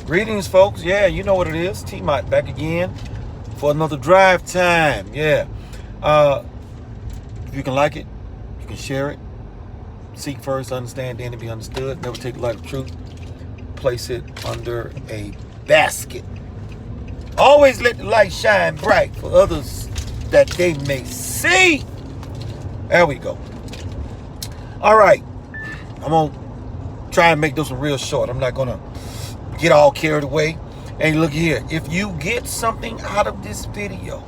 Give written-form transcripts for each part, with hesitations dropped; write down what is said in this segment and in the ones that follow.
Greetings, folks. Yeah, you know what it is. TMOT back again for another drive time. Yeah. If you can like it, you can share it. Seek first, understand, then to be understood. Never take the light of truth. Place it under a basket. Always let the light shine bright for others that they may see. There we go. All right. I'm going to try and make this one real short. I'm not going to get all carried away. And look here. If you get something out of this video,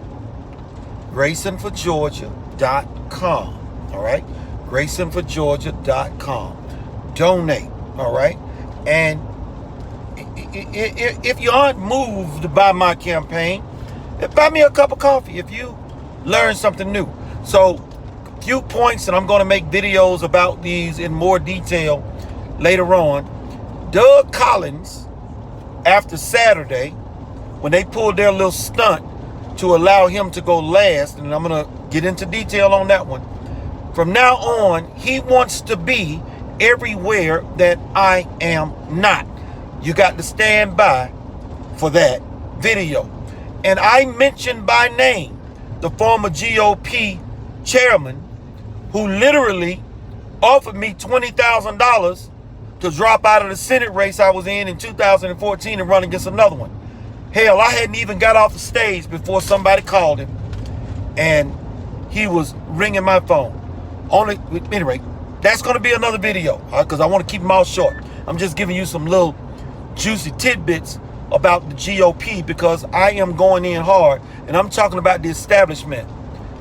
GraysonForGeorgia.com. All right. GraysonForGeorgia.com. Donate. All right. And if you aren't moved by my campaign, buy me a cup of coffee if you learn something new. So, a few points, and I'm going to make videos about these in more detail later on. Doug Collins, after Saturday, when they pulled their little stunt to allow him to go last, and I'm going to get into detail on that one. From now on, he wants to be everywhere that I am not. You got to stand by for that video. And I mentioned by name the former GOP chairman who literally offered me $20,000 to drop out of the Senate race I was in 2014 and run against another one. Hell, I hadn't even got off the stage before somebody called him, and he was ringing my phone. Anyway, that's going to be another video because I want to keep them all short. I'm just giving you some little juicy tidbits about the GOP because I am going in hard, and I'm talking about the establishment,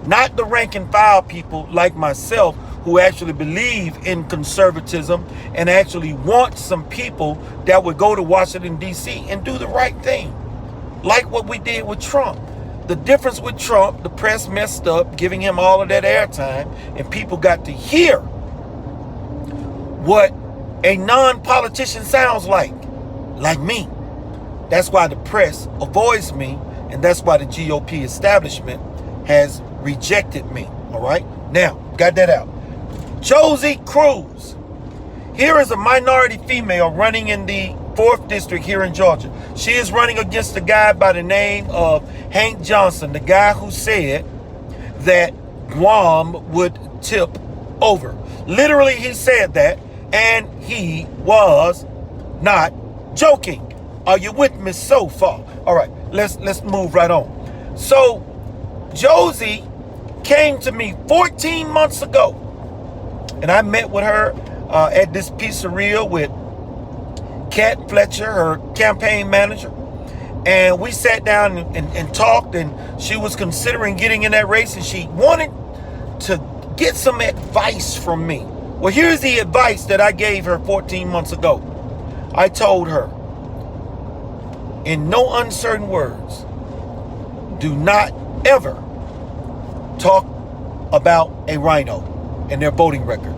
not the rank and file people like myself who actually believe in conservatism and actually want some people that would go to Washington, D.C. and do the right thing, like what we did with Trump. The difference with Trump, the press messed up, giving him all of that airtime, and people got to hear what a non-politician sounds like me. That's why the press avoids me, and that's why the GOP establishment has rejected me. All right? Now, got that out. Josie Cruz. Here is a minority female running in the 4th district here in Georgia. She is running against a guy by the name of Hank Johnson, the guy who said that Guam would tip over. Literally, he said that, and he was not joking. Are you with me so far? All right, let's move right on. So, Josie came to me 14 months ago, and I met with her at this pizzeria with Kat Fletcher, her campaign manager, and we sat down and talked, and she was considering getting in that race, and she wanted to get some advice from me. Well, here's the advice that I gave her 14 months ago. I told her, in no uncertain words, do not ever talk about a rhino and their voting record.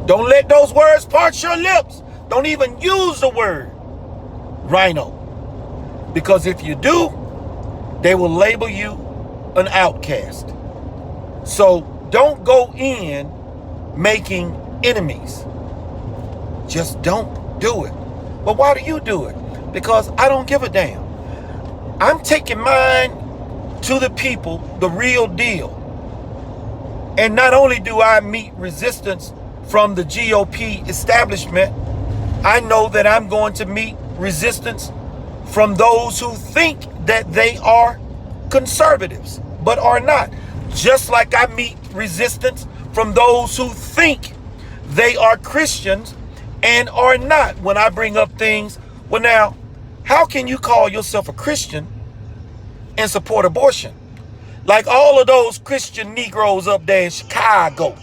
Don't let those words part your lips. Don't even use the word rhino. Because if you do, they will label you an outcast. So don't go in making enemies. Just don't do it. But why do you do it? Because I don't give a damn. I'm taking mine to the people, the real deal. And not only do I meet resistance from the GOP establishment, I know that I'm going to meet resistance from those who think that they are conservatives, but are not. Just like I meet resistance from those who think they are Christians and are not when I bring up things. Well, now, how can you call yourself a Christian and support abortion? Like all of those Christian Negroes up there in Chicago.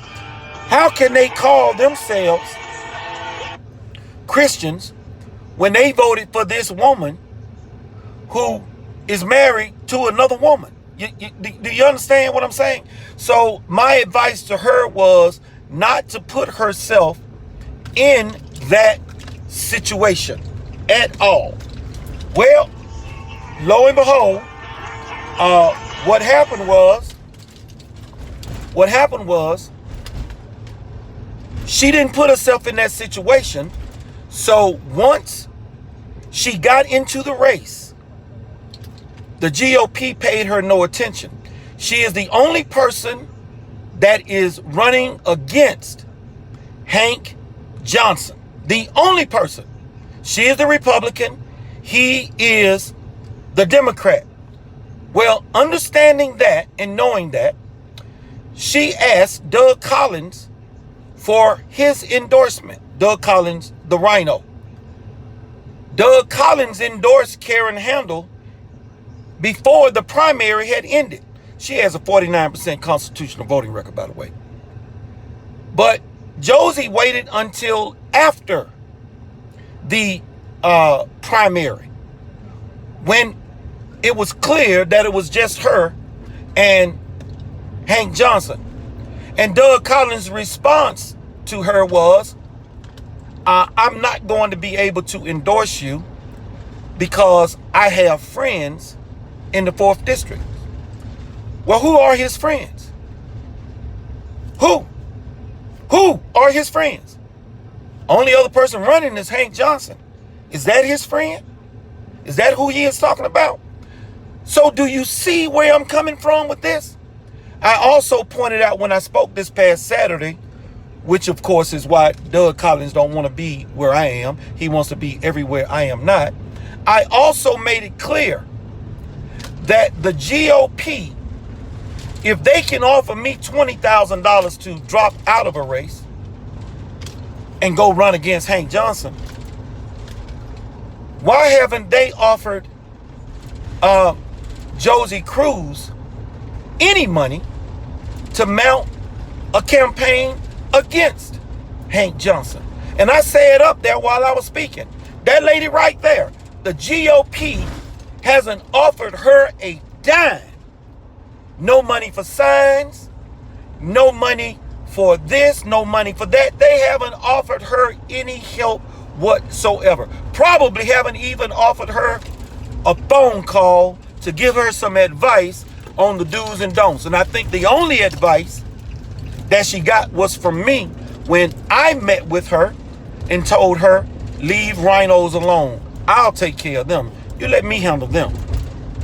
How can they call themselves Christians when they voted for this woman who is married to another woman? Do you understand what I'm saying? So my advice to her was not to put herself in that situation at all. Well, lo and behold, what happened was she didn't put herself in that situation. So once she got into the race, the GOP paid her no attention. She is the only person that is running against Hank Johnson. The only person. She is the Republican. He is the Democrat. Well, understanding that and knowing that, she asked Doug Collins for his endorsement. Doug Collins, the Rhino. Doug Collins endorsed Karen Handel before the primary had ended. She has a 49% constitutional voting record, by the way. But Josie waited until after the primary, when it was clear that it was just her and Hank Johnson. And Doug Collins' response to her was, I'm not going to be able to endorse you because I have friends in the 4th district. Well, who are his friends? Who are his friends? Only other person running is Hank Johnson. Is that his friend? Is that who he is talking about? So do you see where I'm coming from with this? I also pointed out when I spoke this past Saturday, which of course is why Doug Collins don't want to be where I am. He wants to be everywhere I am not. I also made it clear that the GOP, if they can offer me $20,000 to drop out of a race and go run against Hank Johnson, why haven't they offered Josie Cruz any money to mount a campaign against Hank Johnson? And I said up there while I was speaking, that lady right there, the GOP hasn't offered her a dime. No money for signs, no money for this, no money for that. They haven't offered her any help whatsoever. Probably haven't even offered her a phone call to give her some advice on the do's and don'ts. And I think the only advice that she got was from me when I met with her and told her, leave rhinos alone. I'll take care of them. You let me handle them.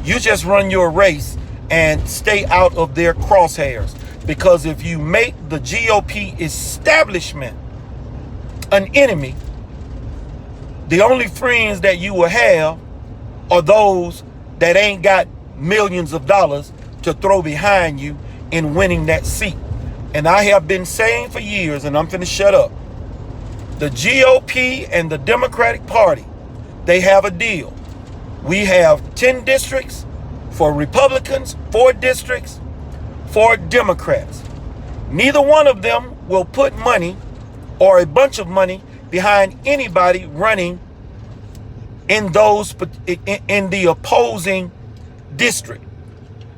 You just run your race and stay out of their crosshairs. Because if you make the GOP establishment an enemy, the only friends that you will have are those that ain't got millions of dollars to throw behind you in winning that seat. And I have been saying for years, and I'm finna shut up, the GOP and the Democratic Party, they have a deal. We have 10 districts for Republicans, 4 districts for Democrats. Neither one of them will put money or a bunch of money behind anybody running in the opposing district.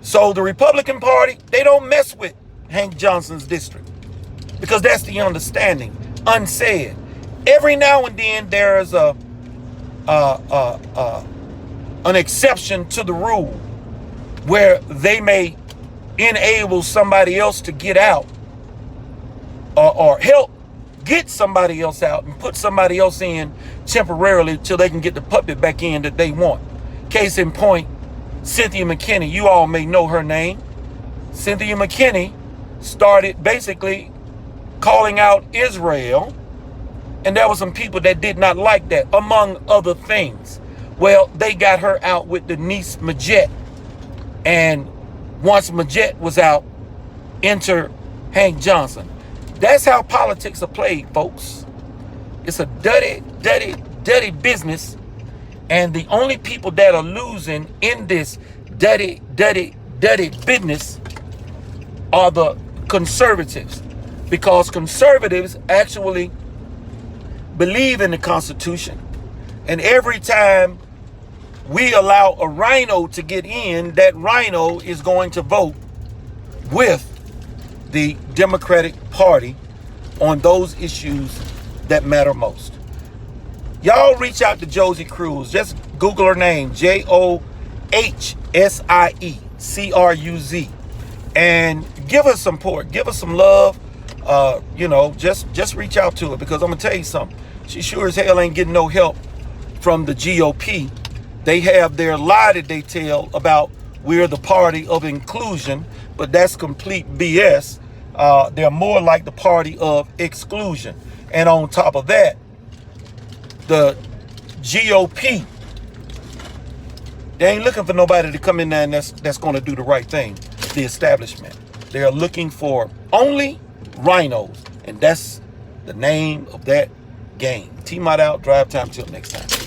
So the Republican Party, they don't mess with Hank Johnson's district because that's the understanding, unsaid. Every now and then there is an exception to the rule where they may enable somebody else to get out or help get somebody else out and put somebody else in temporarily till they can get the puppet back in that they want. Case in point, Cynthia McKinney. You all may know her name. Cynthia McKinney started basically calling out Israel, and there were some people that did not like that, among other things. Well, they got her out with Denise Majette, and once Majette was out, enter Hank Johnson. That's how politics are played, folks. It's a dirty, dirty, dirty business. And the only people that are losing in this dirty, dirty, dirty business are the conservatives. Because conservatives actually believe in the Constitution. And every time we allow a rhino to get in, that rhino is going to vote with the Democratic Party on those issues that matter most. Y'all reach out to Josie Cruz. Just Google her name, Johsiecruz, and give her some support, give her some love. Just reach out to her, because I'm gonna tell you something. She sure as hell ain't getting no help from the GOP. They have their lie that they tell about we're the party of inclusion, but that's complete BS. They're more like the party of exclusion. And on top of that, the GOP, they ain't looking for nobody to come in there and that's going to do the right thing. The establishment. They are looking for only rhinos. And that's the name of that game. T-Mod out. Drive time. Till next time.